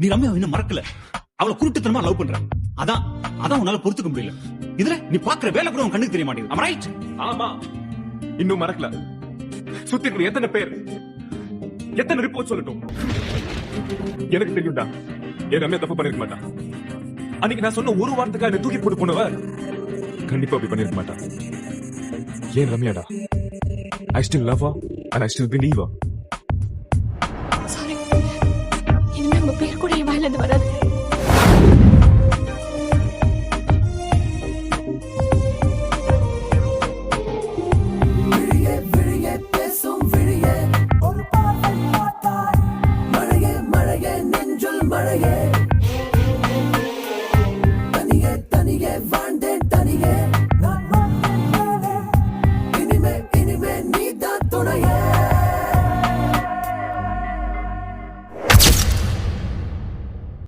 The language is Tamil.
நீ ரம்யா இன்னும் மறக்கல. அவளை குருட்டுத்தனமா லவ் பண்ற. அதான் அதான் உன்னால பொறுத்துக்க முடியல. இதுல நீ பாக்குற வேலை கூட உன் கண்ணுக்கு தெரிய மாட்டேங்குது. ரைட்? ஆமா, இன்னும் மறக்கல. சுத்தி இருக்கிற எத்தனை பேர், எத்தனை ரிப்போர்ட் சொல்லட்டும், எனக்கு தெரியும்டா என் ரம்யா தப்பு பண்ணிருக்க மாட்டான். அன்னைக்கு நான் சொன்ன ஒரு வாரத்துக்காக என்ன தூக்கி போட்டு போனவ கண்டிப்பா அப்படி பண்ணிருக்க மாட்டான். ஏன் ரம்யாடா, I still love her and I still believe her. Sorry, இனிமே உங்க பேர் கூட என் வாயில இருந்து வராது. மழையே மழையே நெஞ்சுள் மழையே